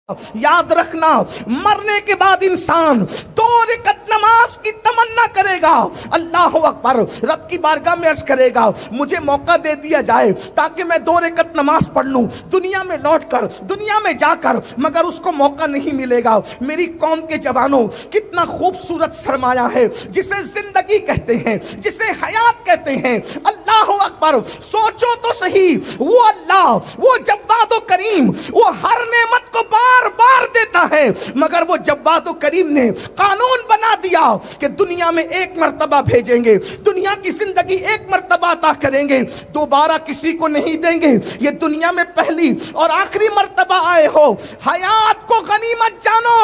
یاد رکھنا مرنے کے بعد انسان 2 رکعت نماز کی تمنا کرے گا، اللہ اکبر، رب کی بارگاہ میں عرض کرے گا مجھے موقع دے دیا جائے تاکہ میں 2 رکعت نماز پڑھ لوں دنیا میں لوٹ کر، دنیا میں جا کر، مگر اس کو موقع نہیں ملے گا۔ میری قوم کے جوانوں، کتنا خوبصورت سرمایہ ہے جسے زندگی کہتے ہیں، جسے حیات کہتے ہیں۔ اللہ اکبر، سوچو تو صحیح، وہ اللہ، وہ جواد و کریم، وہ ہر نعمت کو بار بار دیتا ہے، مگر وہ جواد و کریم نے قانون بنا دیا کہ دنیا میں 1 مرتبہ بھیجیں گے، دنیا کی زندگی 1 مرتبہ عطا کریں گے، دوبارہ کسی کو نہیں دیں گے۔ یہ دنیا میں پہلی اور آخری مرتبہ آئے ہو، حیات کو غنیمت جانو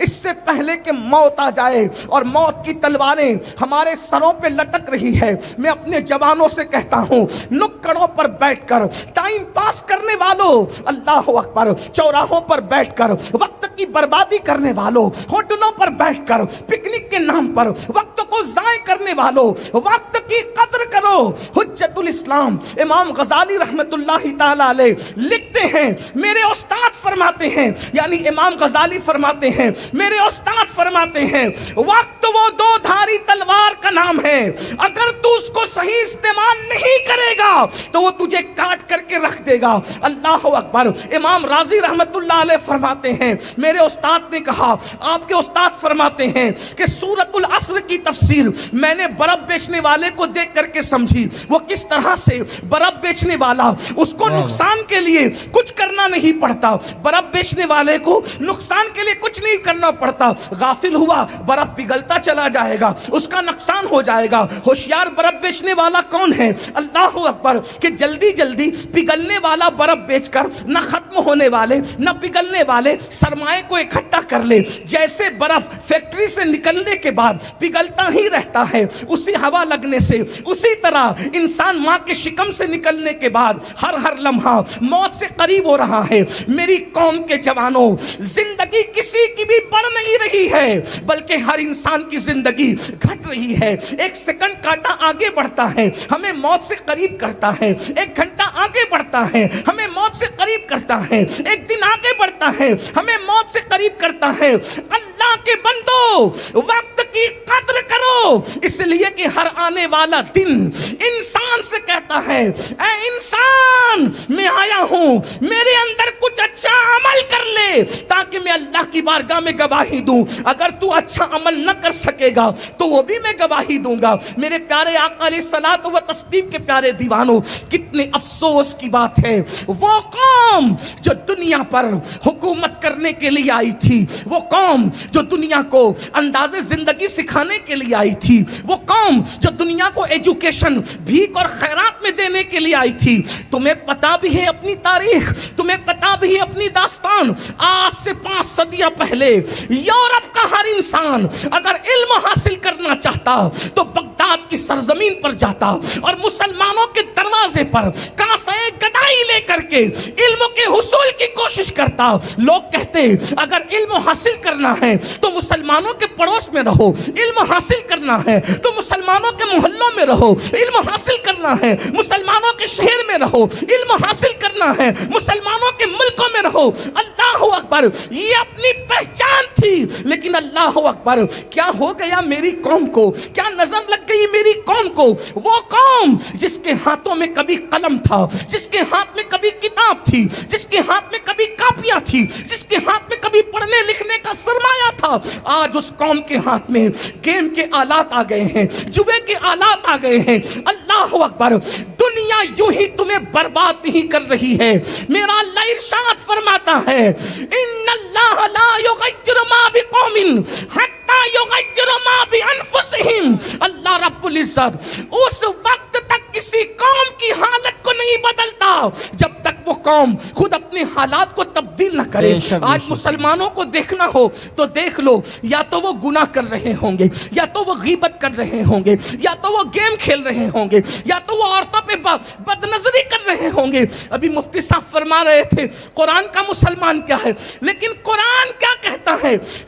اس سے پہلے کہ موت آ جائے اور موت کی تلواریں ہمارے سروں پہ لٹک رہی ہے۔ میں اپنے جوانوں سے کہتا ہوں، نکڑوں پر بیٹھ کر ٹائم پاس کرنے والوں، اللہ اکبر، چوراہوں پر بیٹھ کر وقت کی بربادی کرنے والوں، ہوٹلوں پر بیٹھ کر پکنک کے نام پر وقت کو ضائع کرنے والوں، وقت کی قدر کرو۔ حجت الاسلام امام غزالی رحمت اللہ تعالی علیہ لکھتے ہیں، میرے استاد فرماتے ہیں، یعنی امام غزالی فرماتے ہیں، میرے استاد فرماتے ہیں، وقت وہ 2 دھاری تلوار کا نام ہے، اگر تو اس کو صحیح استعمال نہیں کرے گا تو وہ تجھے کاٹ کر کے رکھ دے گا۔ اللہ اکبر۔ امام راضی رحمت اللہ علیہ فرماتے ہیں، میرے استاد نے کہا، آپ کے استاد فرماتے ہیں کہ سورۃ العصر کی تفسیر میں نے برف بیچنے والے کو دیکھ کر کے سمجھی، وہ کس طرح سے برف بیچنے والا، اس کو نقصان کے لیے کچھ کرنا نہیں پڑتا، برف بیچنے والے کو نقصان کے لیے کچھ نہیں کرنا پڑتا، غافل ہوا برف پگھلتا چلا جائے گا، اس کا نقصان ہو جائے گا۔ ہوشیار برف بیچنے والا کون ہے؟ اللہ اکبر، کہ جلدی جلدی پگھلنے والا برف بیچ کر نہ ختم ہونے والے نہ پگھلنے والے سرمائے کو اکٹھا کر لے۔ جیسے برف فیکٹری سے نکلنے کے بعد پگھلتا ہی رہتا ہے اسی ہوا لگنے سے، اسی طرح انسان ماں کے شکم سے نکلنے کے بعد ہر لمحہ موت سے قریب ہو رہا ہے۔ میری قوم کے جوانوں، زندگی کسی کی بھی بڑھ نہیں رہی ہے بلکہ ہر انسان کی زندگی گھٹ رہی ہے۔ 1 سیکنڈ کاٹا آگے بڑھتا ہے ہمیں موت سے قریب کرتا ہے، 1 گھنٹہ آگے بڑھتا ہے ہمیں موت سے قریب کرتا ہے، 1 دن آگے بڑھتا ہے ہمیں موت سے قریب کرتا ہے۔ اللہ کے بندو، وقت کی قدر کرو، اس لیے کہ ہر آنے والا دن انسان سے کہتا ہے، اے انسان، میں آیا ہوں، میرے اندر کچھ اچھا عمل کر لے تاکہ میں اللہ کی بارگاہ میں گواہی دوں۔ اگر تو اچھا عمل نہ کر سکے گا تو وہ بھی میں گواہی دوں گا۔ میرے پیارے آقا علیہ الصلوۃ والتسلیم کے پیارے دیوانوں، کتنے افسوس کی بات ہے، وہ قوم جو دنیا پر حکومت کرنے کے لیے آئی تھی، وہ قوم جو دنیا کو انداز زندگی سکھانے کے لیے آئی تھی، وہ قوم جو دنیا کو ایجوکیشن، بھیک اور خیرات میں دینے کے لیے آئی تھی۔ تمہیں پتا بھی ہے اپنی تاریخ، تمہیں پتا بھی ہے اپنی داستان۔ آج سے 5 صدیاں پہلے یورپ کا ہر انسان اگر علم حاصل کرنا چاہتا تو بغداد کی سرزمین پر جاتا اور مسلمانوں کے دروازے پر کاسے گدائی لے کر کے علم کے حصول کی کوشش کرتا۔ لوگ کہتے اگر علم حاصل کرنا ہے تو مسلمانوں کے پڑوس میں رہو، علم حاصل کرنا ہے تو مسلمانوں کے محلوں میں رہو، علم حاصل کرنا ہے مسلمانوں کے شہر میں رہو، علم حاصل کرنا ہے مسلمانوں کے ملکوں میں رہو۔ اللہ اکبر، یہ اپنی پہچان تھی، لیکن اللہ اکبر، کیا ہو گیا میری قوم کو، کیا نظر لگ گئی میری قوم کو؟ وہ قوم جس کے ہاتھوں میں کبھی قلم تھا، جس کے ہاتھ میں کبھی کتاب تھی، جس کے ہاتھ میں کبھی کاپیاں تھی، جس کے ہاتھ میں کبھی پڑھنے لکھنے کا سرمایہ تھا، آج اس قوم کے ہاتھ میں گیم کے آلات آ گئے ہیں، جوے کے آلات آ گئے ہیں۔ اللہ اکبر، دنیا یوں ہی تمہیں برباد نہیں کر رہی ہے۔ میرا اللہ ارشاد فرماتا ہے، ان اللہ لا یغیر ما بقوم حتی یغیر ما بانفسہم۔ اللہ رب العزت اس وقت تک کسی قوم کی حالت کو نہیں بدلتا جب تک وہ قوم خود اپنے حالات کو تبدیل نہ کرے۔ آج مسلمانوں کو دیکھنا ہو تو دیکھ لو، یا تو وہ گناہ کر رہے ہوں گے، یا تو وہ غیبت کر رہے ہوں گے، یا تو وہ گیم کھیل رہے ہوں گے، یا تو وہ عورتوں پہ بد نظری کر رہے ہوں گے۔ ابھی مفتی صاحب فرما رہے تھے قرآن کا مسلمان کیا ہے، لیکن قرآن کیا کہتا ہے؟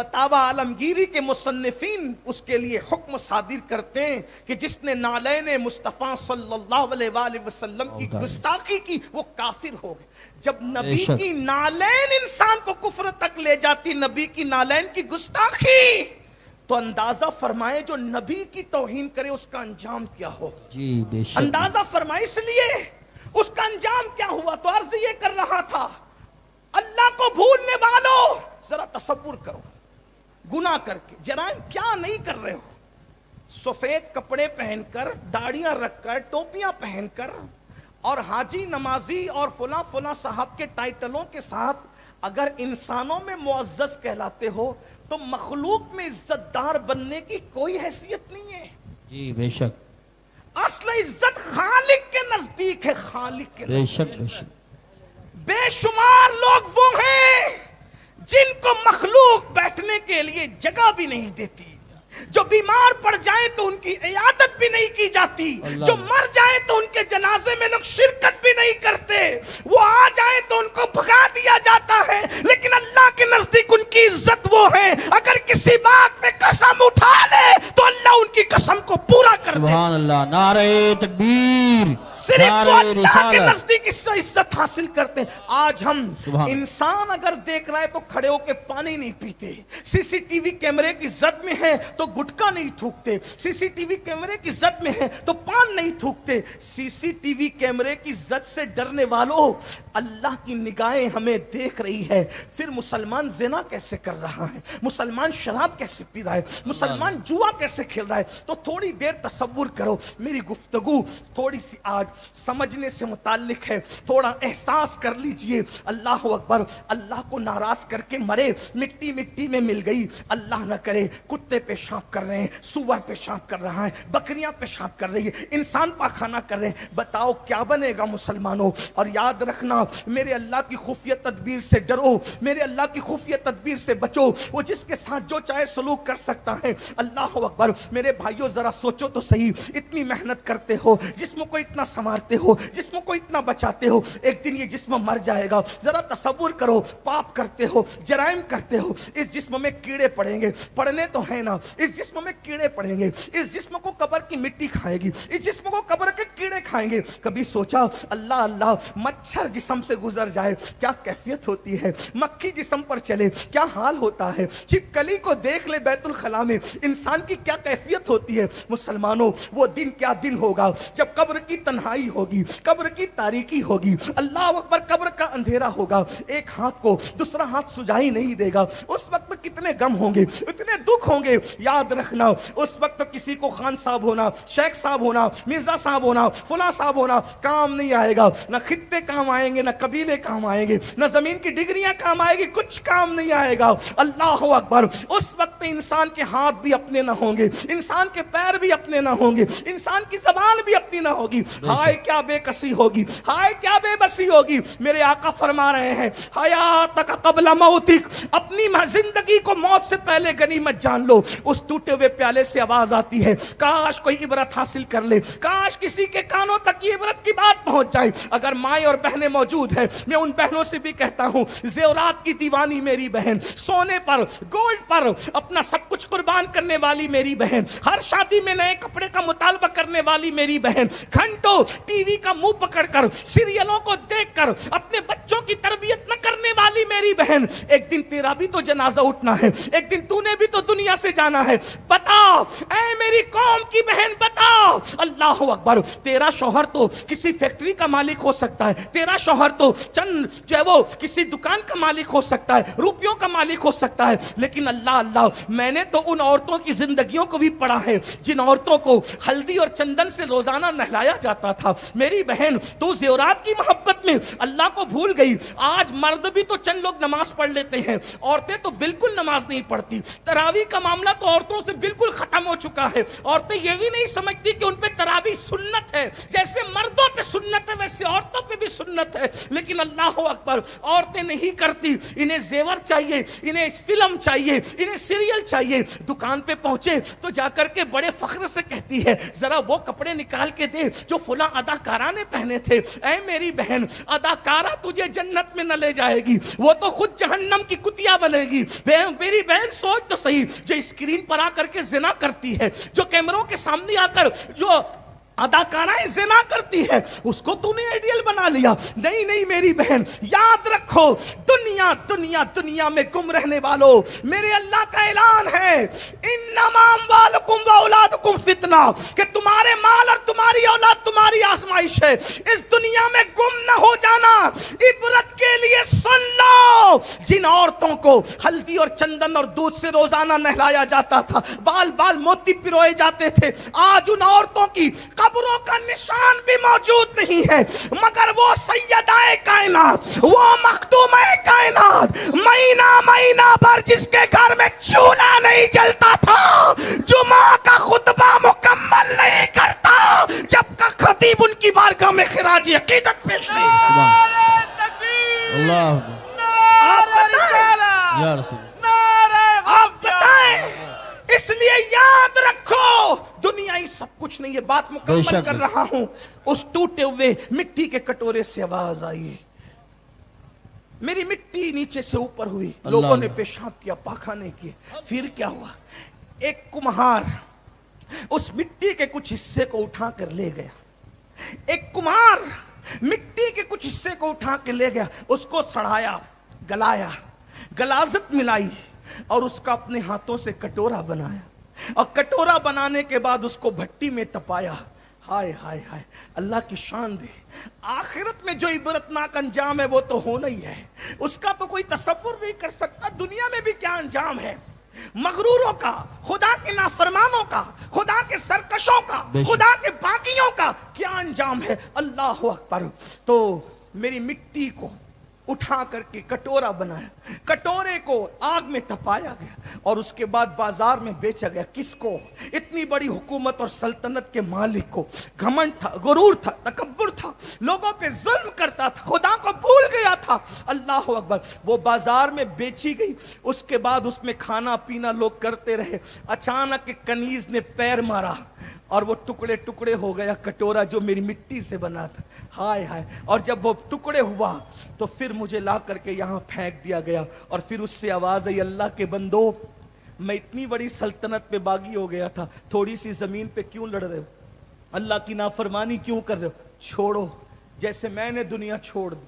فتاوی عالمگیری کے مصنفین اس کے لیے حکم صادر کرتے ہیں کہ جس نے نالین مصطفیٰ صلی اللہ علیہ وآلہ وسلم کی گستاخی کی وہ کافر ہو گئے. جب نبی کی نالین انسان کو کفر تک لے جاتی، نبی کی نالین کی گستاخی، تو اندازہ فرمائے جو نبی کی توہین کرے اس کا انجام کیا ہو. جی بے شک. اندازہ فرمائے، اس لیے اس کا انجام کیا ہوا. تو عرض یہ کر رہا تھا، اللہ کو بھولنے والوں ذرا تصور کرو، گناہ کر کے جرائم کیا نہیں کر رہے ہو. سفید کپڑے پہن کر، داڑیاں رکھ کر، ٹوپیاں پہن کر، اور حاجی، نمازی اور فلاں فلاں صاحب کے ٹائٹلوں کے ساتھ اگر انسانوں میں معزز کہلاتے ہو تو مخلوق میں عزت دار بننے کی کوئی حیثیت نہیں ہے. جی بے شک. اصل عزت خالق کے نزدیک ہے، خالق کے بے نزدیک. شک بے شک. بے شمار لوگ وہ ہیں جن کو مخلوق بیٹھنے کے لیے جگہ بھی نہیں دیتی، جو بیمار پڑ جائیں تو ان کی عیادت بھی نہیں کی جاتی، جو مر جائیں تو ان کے جنازے میں لوگ شرکت بھی نہیں کرتے، وہ آ جائیں تو ان کو بھگا دیا جاتا ہے. لیکن اللہ کے نزدیک ان کی عزت وہ ہے، اگر کسی بات میں قسم اٹھا لے تو اللہ ان کی قسم کو پورا کر دے. سبحان اللہ. نعرہ تکبیر. صرف وہ اللہ کے نزدیک اس سے عزت حاصل کرتے ہیں. آج ہم انسان اگر دیکھ رہا ہے تو کھڑے ہو کے پانی نہیں پیتے، سی سی ٹی وی کیمرے کی زد میں ہے تو گٹکا نہیں تھوکتے، سی سی ٹی وی کیمرے کی زد میں ہے تو پان نہیں تھوکتے. سی سی ٹی وی کیمرے کی زد سے ڈرنے والوں، اللہ کی نگاہیں ہمیں دیکھ رہی ہے. پھر مسلمان زنا کیسے کر رہا ہے، مسلمان شراب کیسے پی رہا ہے، مسلمان جوا کیسے کھیل رہا ہے. تو تھوڑی دیر تصور کرو، میری گفتگو تھوڑی سی آج سمجھنے سے متعلق ہے، تھوڑا احساس کر لیجئے. اللہ اکبر. اللہ کو ناراض کر کے مرے، مٹی مٹی میں مل گئی. اللہ نہ کرے کتے پیشاب کر رہے ہیں، سور پیشاب کر رہا ہے، بکریاں پیشاب کر رہی ہے، انسان پاخانہ کر رہے ہیں. بتاؤ کیا بنے گا مسلمانوں. اور یاد رکھنا، میرے اللہ کی خفیہ تدبیر سے ڈرو، میرے اللہ کی خفیہ تدبیر سے بچو. وہ جس کے ساتھ جو چاہے سلوک کر سکتا ہے. اللہ اکبر. میرے بھائیوں ذرا سوچو تو صحیح، اتنی محنت کرتے ہو، جسم کو اتنا سنوارتے ہو، جسم کو اتنا بچاتے ہو، ایک دن یہ جسم مر جائے گا. ذرا تصور کرو، پاپ کرتے ہو، جرائم کرتے ہو، اس جسم میں کیڑے پڑیں گے، پڑنے تو ہے نا، اس جسم میں کیڑے پڑیں گے، اس جسم کو قبر کی مٹی کھائے گی، اس جسم کو قبر کے کیڑے کھائیں گے. کبھی سوچا اللہ اللہ مچھر جسم سے گزر جائے کیا کیفیت ہوتی ہے، مکھی جسم پر چلے کیا حال ہوتا ہے، چھپکلی کو دیکھ لے بیت الخلا میں انسان کی کیا کیفیت ہوتی ہے. مسلمانوں وہ دن کیا دن ہوگا جب قبر کی تنہائی ہوگی، قبر کی تاریکی ہوگی، اللہ اکبر، قبر کا اندھیرا ہوگا، ایک ہاتھ کو دوسرا ہاتھ سجائی نہیں دے گا. اس وقت کتنے غم ہوں گے، اتنے دکھ ہوں گے. یاد رکھنا اس وقت کسی کو خان صاحب ہونا، شیخ صاحب ہونا، مرزا صاحب ہونا، فلاں صاحب ہونا کام نہیں آئے گا. نہ خطے کام آئیں گے، نہ قبیلے کام آئیں گے، نہ زمین کی ڈگریاں کام آئے گی، کچھ کام نہیں آئے گا. اللہ اکبر. اس وقت انسان کے ہاتھ بھی اپنے نہ ہوں گے، انسان کے پیر بھی اپنے نہ ہوں گے، انسان کی زبان بھی اپنی نہ ہوگی. ہائے کیا بے کسی ہوگی، ہائے کیا بے بسی ہوگی. میرے آقا فرما رہے ہیں حیاتک قبل موتک، اپنی زندگی کو موت سے پہلے غنیمت جان لو. اس ٹوٹے ہوئے پیالے سے آواز آتی ہے، کاش کوئی عبرت حاصل کر لے، کاش کسی کے کانوں تک یہ عبرت کی بات پہنچ جائے. اگر مائیں اور بہنیں موجود ہیں، میں ان بہنوں سے بھی کہتا ہوں، زیورات کی دیوانی میری بہن، سونے پر گولڈ پر اپنا سب کچھ قربان کرنے والی میری بہن، ہر شادی میں نئے کپڑے کا مطالبہ کرنے والی میری بہن، گھنٹوں ٹی وی کا منہ پکڑ کر سیریلوں کو دیکھ کر اپنے بچوں کی تربیت نہ کرنے والی میری بہن، ایک دن تیرا بھی تو جنازہ اٹھنا ہے، ایک دن تو نے بھی تو دنیا سے جانا ہے. بتا اے میری قوم کی بہن، بتا. اللہ اکبر. تیرا شوہر تو کسی فیکٹری کا مالک ہو سکتا ہے، تیرا شوہر تو چند جو ہے وہ کسی دکان کا مالک ہو سکتا ہے، روپیوں کا مالک ہو سکتا ہے، لیکن اللہ اللہ میں نے تو ان عورتوں کی زندگیوں کو بھی پڑھا ہے جن عورتوں کو ہلدی اور چندن سے روزانہ نہلایا جاتا تھا. میری بہن تو زیورات کی محبت میں اللہ کو بھول گئی. آج مرد بھی تو چند لوگ نماز پڑھ لیتے ہیں، عورتیں تو بالکل نماز نہیں پڑھتی. تراویح کا معاملہ تو عورتوں سے بالکل ختم ہو چکا ہے. عورتیں یہ بھی نہیں سمجھتی کہ ان پہ تراویح سنت ہے. جیسے مردوں پہ سنت ہے ویسے عورتوں پہ بھی سنت ہے. لیکن اللہ اکبر, عورتیں نہیں کرتی. انہیں زیور چاہیے, انہیں فلم چاہیے, انہیں سیریل چاہیے. دکان پہ پہنچے تو جا کر کے بڑے فخر سے کہتی ہے ذرا وہ کپڑے نکال کے دے جو فلاں اداکارہ نے پہنے تھے. اے میری بہن, اداکارہ تجھے جنت میں نہ لے جائے گی, وہ تو خود جہنم کی کتیا بنے گی. میری بہن سوچ تو صحیح, جو اسکرین پر آ کر کے زنا کرتی ہے, جو کیمروں کے سامنے آ کر جو اداکارہ زنا کرتی ہے, اس کو تو نے آئیڈیل بنا لیا. نہیں نہیں میری بہن, یاد رکھو دنیا دنیا دنیا میں گم رہنے والوں, میرے اللہ کا اعلان ہے انما اموالکم واولادکم فتنہ, کہ تمہارے مال اور تمہاری اولاد تمہاری آزمائش ہے. اس دنیا میں گم نہ ہو جانا. عبرت کے لیے سن لو, جن عورتوں کو ہلدی اور چندن اور دودھ سے روزانہ نہلایا جاتا تھا, بال بال موتی پروئے جاتے تھے, آج ان عورتوں کی قبروں کا نشان بھی موجود نہیں ہے, مگر وہ سیدہ کائنات, وہ مخدومہ کائنات, مہینہ مہینہ بھر جس کے گھر میں چولہا نہیں جلتا تھا, جمعہ کا خطبہ مکمل نہیں کرتا جب تک خطیب ان کی بارگاہ میں خراج عقیدت پیش نہیں. اللہ آپ بتائیں, یا رسول آپ بتائیں. اس لیے یاد رکھو دنیائی سب کچھ نہیں. یہ بات مکمل کر رہا ہوں. اس ٹوٹے ہوئے مٹی کے کٹورے سے آواز آئی, میری مٹی نیچے سے اوپر ہوئی, لوگوں نے پیشاب کیا, پاخانے کیے. پھر کیا ہوا, ایک کمہار اس مٹی کے کچھ حصے کو اٹھا کر لے گیا. ایک کمہار مٹی کے کچھ حصے کو اٹھا کے لے گیا, اس کو سڑایا, گلایا, غلاظت ملائی, اور اس کا اپنے ہاتھوں سے کٹورا بنایا, اور کٹورا بنانے کے بعد اس کو بھٹی میں تپایا. ہائے ہائے ہائے, اللہ کی شان دے. آخرت میں جو عبرتناک انجام ہے وہ تو ہونا ہی ہے, اس کا تو کوئی تصور نہیں کر سکتا. دنیا میں بھی کیا انجام ہے, مغروروں کا, خدا کے نافرمانوں کا, خدا کے سرکشوں کا, خدا کے باغیوں کا کیا انجام ہے. اللہ اکبر. تو میری مٹی کو اٹھا کر کے کٹورا بنایا, کٹورے کو آگ میں تپایا گیا, اور اس کے بعد بازار میں بیچا گیا. کس کو؟ اتنی بڑی حکومت اور سلطنت کے مالک کو. گھمنڈ تھا, غرور تھا, تکبر تھا, لوگوں پہ ظلم کرتا تھا, خدا کو بھول گیا تھا. اللہ اکبر. وہ بازار میں بیچی گئی. اس کے بعد اس میں کھانا پینا لوگ کرتے رہے. اچانک ایک کنیز نے پیر مارا اور وہ ٹکڑے ٹکڑے ہو گیا کٹورا جو میری مٹی سے بنا تھا. ہائے ہائے. اور جب وہ ٹکڑے ہوا تو پھر مجھے لا کر کے یہاں پھینک دیا گیا, اور پھر اس سے آواز آئی, اللہ کے بندو, میں اتنی بڑی سلطنت پہ باغی ہو گیا تھا, تھوڑی سی زمین پہ کیوں لڑ رہے ہو, اللہ کی نافرمانی کیوں کر رہے ہو, چھوڑو. جیسے میں نے دنیا چھوڑ دی,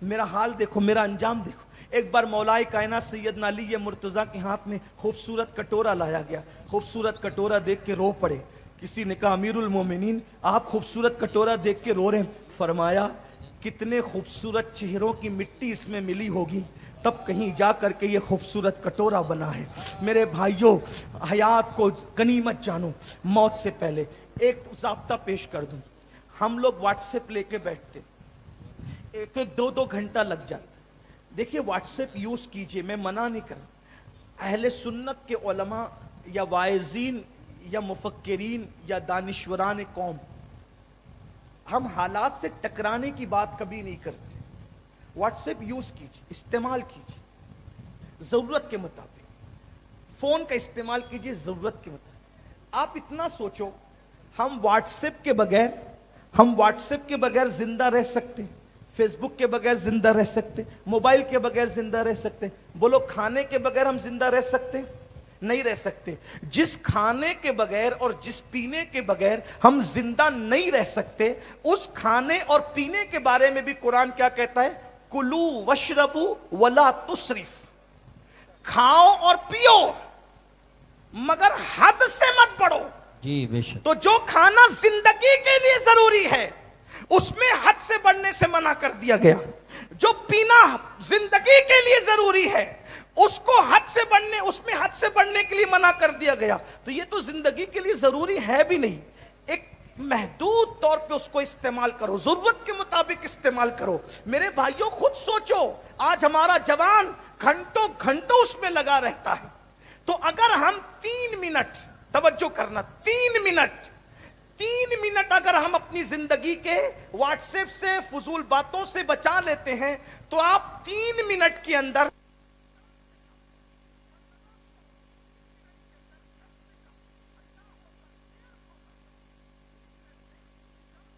میرا حال دیکھو, میرا انجام دیکھو. ایک بار مولائے کائنات سیدنا علی مرتضیٰ کے ہاتھ میں خوبصورت کٹورا لایا گیا. خوبصورت کٹورا دیکھ کے رو پڑے. کسی نے کہا امیر المومنین آپ خوبصورت کٹورا دیکھ کے رو رہے ہیں. فرمایا کتنے خوبصورت چہروں کی مٹی اس میں ملی ہوگی, تب کہیں جا کر کے یہ خوبصورت کٹورا بنا ہے. میرے بھائیوں, حیات کو غنیمت جانو. موت سے پہلے ایک ضابطہ پیش کر دوں. ہم لوگ واٹس ایپ لے کے بیٹھتے, ایک ایک دو دو گھنٹہ لگ جاتا. دیکھیے واٹس ایپ یوز کیجئے, میں منع نہیں کر رہا. اہل سنت کے علماء یا واعظین یا مفکرین یا دانشوران قوم, ہم حالات سے ٹکرانے کی بات کبھی نہیں کرتے. واٹس ایپ یوز کیجئے, استعمال کیجئے ضرورت کے مطابق. فون کا استعمال کیجئے ضرورت کے مطابق. آپ اتنا سوچو, ہم واٹس ایپ کے بغیر زندہ رہ سکتے, فیس بک کے بغیر زندہ رہ سکتے, موبائل کے بغیر زندہ رہ سکتے. بولو کھانے کے بغیر ہم زندہ رہ سکتے؟ نہیں رہ سکتے. جس کھانے کے بغیر اور جس پینے کے بغیر ہم زندہ نہیں رہ سکتے, اس کھانے اور پینے کے بارے میں بھی قرآن کیا کہتا ہے؟ کلو وشربو ولا تسرف. کھاؤ اور پیو مگر حد سے مت بڑھو. جی بے شک. تو جو کھانا زندگی کے لیے ضروری ہے اس میں حد سے بڑھنے سے منع کر دیا گیا. جو پینا زندگی کے لیے ضروری ہے اس کو اس میں حد سے بڑھنے کے لیے منع کر دیا گیا. تو یہ تو زندگی کے لیے ضروری ہے بھی نہیں. ایک محدود طور پہ اس کو استعمال کرو, ضرورت کے مطابق استعمال کرو. میرے بھائیوں خود سوچو, آج ہمارا جوان گھنٹوں گھنٹوں اس میں لگا رہتا ہے. تو اگر ہم 3 منٹ توجہ کرنا 3 منٹ اگر ہم اپنی زندگی کے واٹس ایپ سے فضول باتوں سے بچا لیتے ہیں تو آپ 3 منٹ کے اندر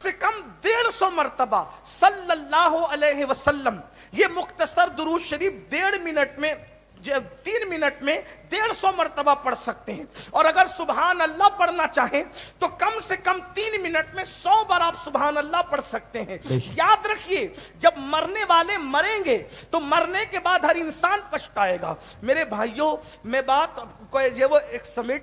سے کم 150 مرتبہ صلی اللہ علیہ وسلم یہ مختصر درود شریف 1.5 منٹ میں 3 منٹ میں 150 مرتبہ پڑھ سکتے ہیں. اور اگر سبحان اللہ پڑھنا چاہیں تو کم سے کم 3 منٹ میں 100 بار آپ سبحان اللہ پڑھ سکتے ہیں. یاد رکھیے جب مرنے والے مریں گے تو مرنے کے بعد ہر انسان پچھتائے گا. میرے بھائیوں میں بات کوئی وہ ایک سمیٹ